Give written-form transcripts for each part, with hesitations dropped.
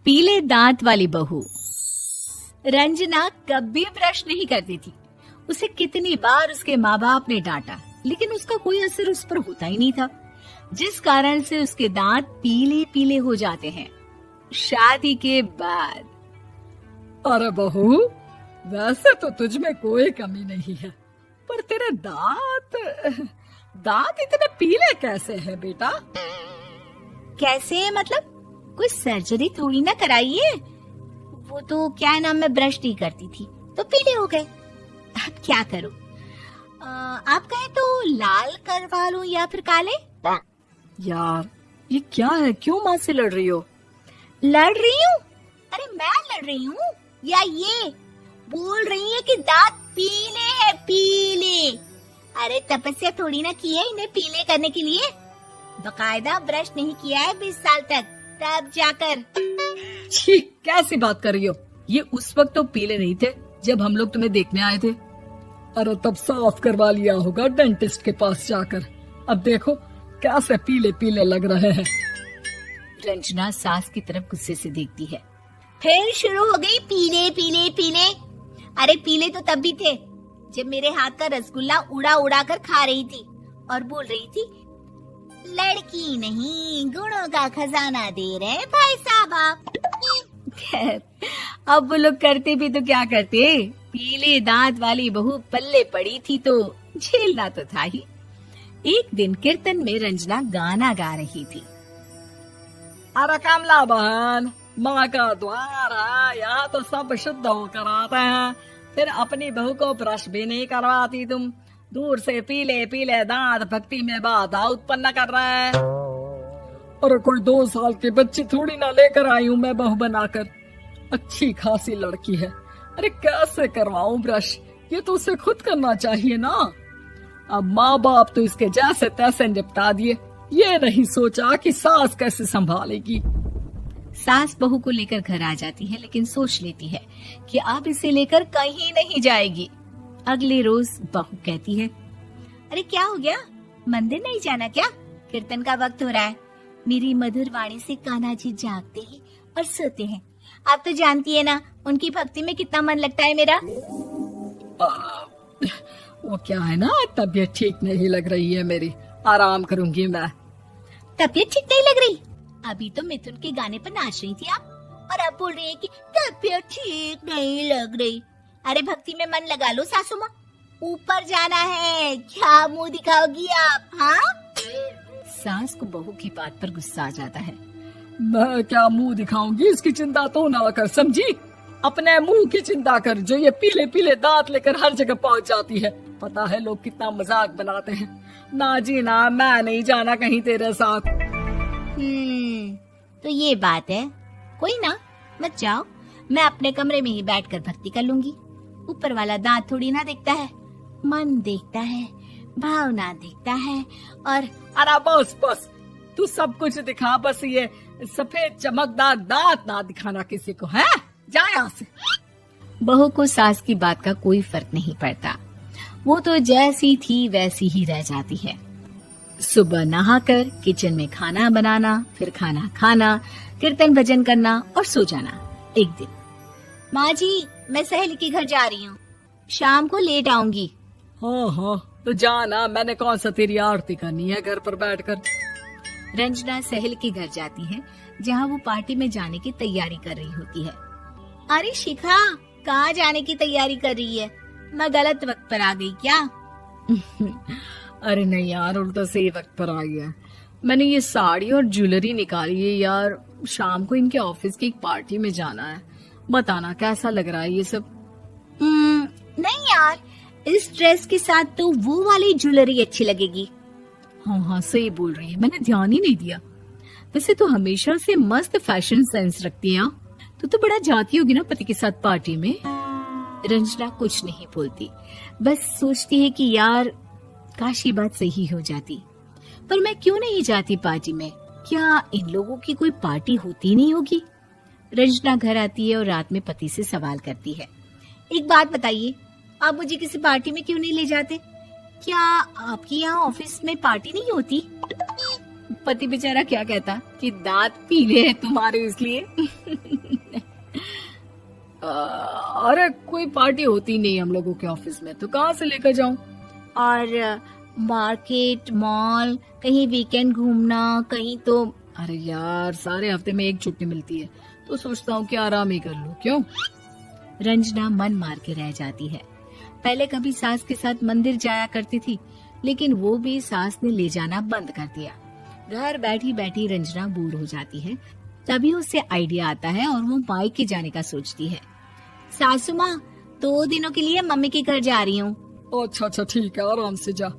पीले दांत वाली बहू। रंजना कभी ब्रश नहीं करती थी। उसे कितनी बार उसके माँ बाप ने डांटा, लेकिन उसका कोई असर उस पर होता ही नहीं था, जिस कारण से उसके दांत पीले पीले हो जाते हैं। शादी के बाद। अरे बहू, वैसे तो तुझ में कोई कमी नहीं है, पर तेरे दांत इतने पीले कैसे हैं बेटा? कैसे मतलब? कोई सर्जरी थोड़ी ना कराई है। वो तो क्या नाम, मैं ब्रश नहीं करती थी तो पीले हो गए। अब क्या करूं? आप कहें तो लाल करवा लूं या फिर काले? यार ये क्या है, क्यों माँ से लड़ रही हो? लड़ रही हूँ? अरे मैं लड़ रही हूँ या ये बोल रही है कि दांत पीले हैं, पीले। अरे तपस्या थोड़ी ना की है इन्हें पीले करने के लिए। बकायदा ब्रश नहीं किया है 20 साल तक, तब जाकर। छी, कैसी बात कर रही हो? ये उस वक्त तो पीले नहीं थे जब हम लोग तुम्हें देखने आए थे। अरे तब साफ करवा लिया होगा डेंटिस्ट के पास जाकर। अब देखो कैसे पीले पीले लग रहे हैं। रंजना सास की तरफ गुस्से से देखती है। फिर शुरू हो गई पीले पीले पीले। अरे पीले तो तब भी थे जब मेरे हाथ का रसगुल्ला उड़ा उड़ा कर खा रही थी और बोल रही थी, लड़की नहीं गुणों का खजाना दे रहे भाई साहब आप। खैर, अब वो लोग करते भी तो क्या करते, पीले दांत वाली बहू पल्ले पड़ी थी तो झेलना तो था ही। एक दिन कीर्तन में रंजना गाना गा रही थी। अरे कमला बहन, माँ का द्वार है, यहाँ तो सब शुद्ध होकर आते हैं, फिर अपनी बहू को ब्रश भी नहीं करवाती तुम। दूर से पीले पीले दांत भक्ति में बाधा उत्पन्न कर रहे हैं। अरे कोई 2 साल की बच्ची थोड़ी ना लेकर आई हूँ मैं बहू बनाकर। अच्छी खासी लड़की है, अरे कैसे करवाऊं ब्रश? ये तो उसे खुद करना चाहिए ना। अब माँ बाप तो इसके जैसे तैसे निपटा दिए, ये नहीं सोचा कि सास कैसे संभालेगी। सास बहू को लेकर घर आ जाती है, लेकिन सोच लेती है कि अब इसे लेकर कहीं नहीं जाएगी। अगले रोज बहू कहती है, अरे क्या हो गया, मंदिर नहीं जाना क्या? कीर्तन का वक्त हो रहा है। मेरी मधुर वाणी से कान्हा जी जागते हैं और सोते हैं। आप तो जानती है ना उनकी भक्ति में कितना मन लगता है मेरा। वो क्या है ना, तबीयत ठीक नहीं लग रही है मेरी, आराम करूंगी मैं। तबीयत ठीक नहीं लग रही? अभी तो मिथुन के गाने पर नाच रही थी आप, और अब बोल रही है कि तबीयत ठीक नहीं लग रही। अरे भक्ति में मन लगा लो सासू माँ, ऊपर जाना है, क्या मुंह दिखाओगी आप? हाँ? सास को बहू की बात पर गुस्सा आ जाता है। मैं क्या मुंह दिखाऊंगी, इसकी चिंता तो ना कर, समझी? अपने मुंह की चिंता कर, जो ये पीले पीले दांत लेकर हर जगह पहुंच जाती है। पता है लोग कितना मजाक बनाते हैं। ना जी ना, मैं नहीं जाना कहीं तेरे साथ। तो ये बात है। कोई ना, मत जाओ, मैं अपने कमरे में ही बैठकर भक्ति कर लूंगी। ऊपर वाला दांत थोड़ी ना देखता है, मन देखता है, भावना देखता है। और अरे बस बस, तू सब कुछ दिखा, बस ये सफेद चमकदार दांत ना दिखाना किसी को, है? जा यहाँ से। बहू को सास की बात का कोई फर्क नहीं पड़ता, वो तो जैसी थी वैसी ही रह जाती है। सुबह नहाकर किचन में खाना बनाना, फिर खाना खाना, कीर्तन भजन करना और सो जाना। एक दिन, माँ जी मैं सहेली के घर जा रही हूँ, शाम को लेट आऊंगी। हाँ हाँ तो जाना, मैंने कौन सा तेरी आरती करनी है घर पर बैठकर। रंजना सहेली के घर जाती है, जहाँ वो पार्टी में जाने की तैयारी कर रही होती है। अरे शिखा, कहाँ जाने की तैयारी कर रही है? मैं गलत वक्त पर आ गई क्या? अरे नहीं यार, उल्टा सही वक्त पर आई है। मैंने ये साड़ी और ज्वेलरी निकाली है यार, शाम को इनके ऑफिस की एक पार्टी में जाना है। बताना कैसा लग रहा है ये सब? नहीं यार, इस ड्रेस के साथ तो वो वाली ज्वेलरी अच्छी लगेगी। हाँ हाँ सही बोल रही है, मैंने ध्यान ही नहीं दिया। वैसे तो हमेशा से मस्त फैशन सेंस रखती है। तो बड़ा जाती होगी ना पति के साथ पार्टी में। रंजना कुछ नहीं बोलती, बस सोचती है कि यार काश ये बात सही हो जाती, पर मैं क्यों नहीं जाती पार्टी में? क्या इन लोगों की कोई पार्टी होती नहीं होगी? रंजना घर आती है और रात में पति से सवाल करती है, एक बात बताइए, आप मुझे किसी पार्टी में क्यों नहीं ले जाते? क्या आपके यहाँ ऑफिस में पार्टी नहीं होती? पति बेचारा क्या कहता कि दांत पीले हैं तुम्हारे इसलिए। अरे कोई पार्टी होती नहीं हम लोगों के ऑफिस में, तो कहाँ से लेकर जाऊं? और मार्केट, मॉल, कहीं वीकेंड घूमना, कहीं तो। अरे यार सारे हफ्ते में एक छुट्टी मिलती है, तो सोचता हूँ कि आराम ही कर लूं। क्यों? रंजना मन मार के रह जाती है। पहले कभी सास के साथ मंदिर जाया करती थी, लेकिन वो भी सास ने ले जाना बंद कर दिया। घर बैठी बैठी रंजना बोर हो जाती है। तभी उसे आइडिया आता है और वो मायके जाने का सोचती है। सासू माँ, 2 दिनों के लिए मम्मी के घर जा रही हूँ। अच्छा ठीक है, आराम से जा।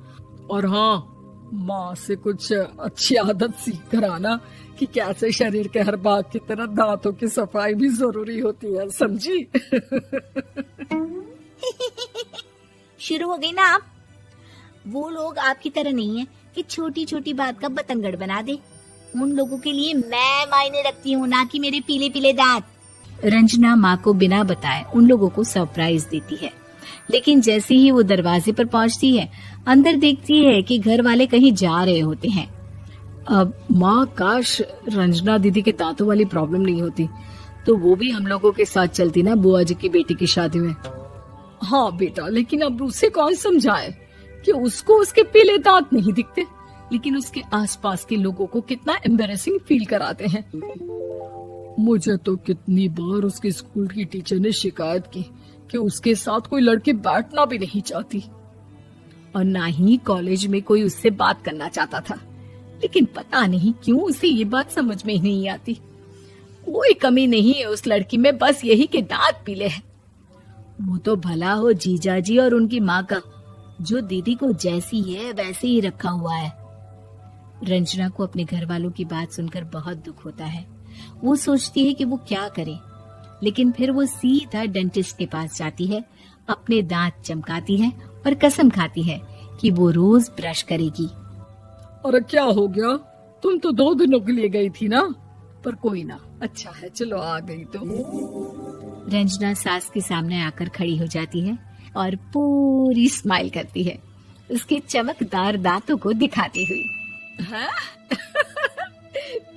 और हाँ, माँ से कुछ अच्छी आदत सीख कर आना कि कैसे शरीर के हर भाग की तरह दांतों की सफाई भी जरूरी होती है, समझी? शुरू हो गई ना आप। वो लोग आपकी तरह नहीं है कि छोटी छोटी बात का बतंगड़ बना दे। उन लोगों के लिए मैं मायने रखती हूँ, ना कि मेरे पीले पीले दांत। रंजना माँ को बिना बताए उन लोगों को सरप्राइज देती है, लेकिन जैसे ही वो दरवाजे पर पहुँचती है, अंदर देखती है कि घर वाले कहीं जा रहे होते हैं। अब माँ, काश रंजना दीदी के दांतों वाली प्रॉब्लम नहीं होती, तो वो भी हम लोगों के साथ चलती ना बुआ जी की बेटी की शादी में। हाँ बेटा, लेकिन अब उसे कौन समझाए कि उसको उसके पीले दांत नहीं दिखते, लेकिन उसके आसपास के लोगों को कितना एम्बैरेसिंग फील कराते हैं। मुझे तो कितनी बार उसके स्कूल की टीचर ने शिकायत की कि उसके साथ कोई लड़की बैठना भी नहीं चाहती, और ना ही कॉलेज में कोई उससे बात करना चाहता था। लेकिन पता नहीं क्यों उसे ये बात समझ में ही नहीं आती। कोई कमी नहीं है उस लड़की में, बस यही कि दांत पीले हैं। वो तो भला हो जीजा जी और उनकी माँ का, जो दीदी को जैसी है वैसे ही रखा हुआ है। रंजना को अपने घर वालों की बात सुनकर बहुत दुख होता है। वो सोचती है कि वो क्या करे, लेकिन फिर वो सीधा डेंटिस्ट के पास जाती है, अपने दांत चमकाती है और कसम खाती है कि वो रोज ब्रश करेगी। अरे क्या हो गया? तुम तो 2 दिनों के लिए गई थी ना, पर कोई ना, अच्छा है, चलो आ गई तो। रंजना सास के सामने आकर खड़ी हो जाती है और पूरी स्माइल करती है, उसके चमकदार दांतों को दिखाती हुई। हैं?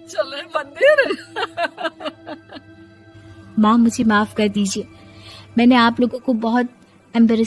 चले मंदिर? माँ, मुझे माफ कर दीजिए, मैंने आप लोगों को बहुत एम्बेरस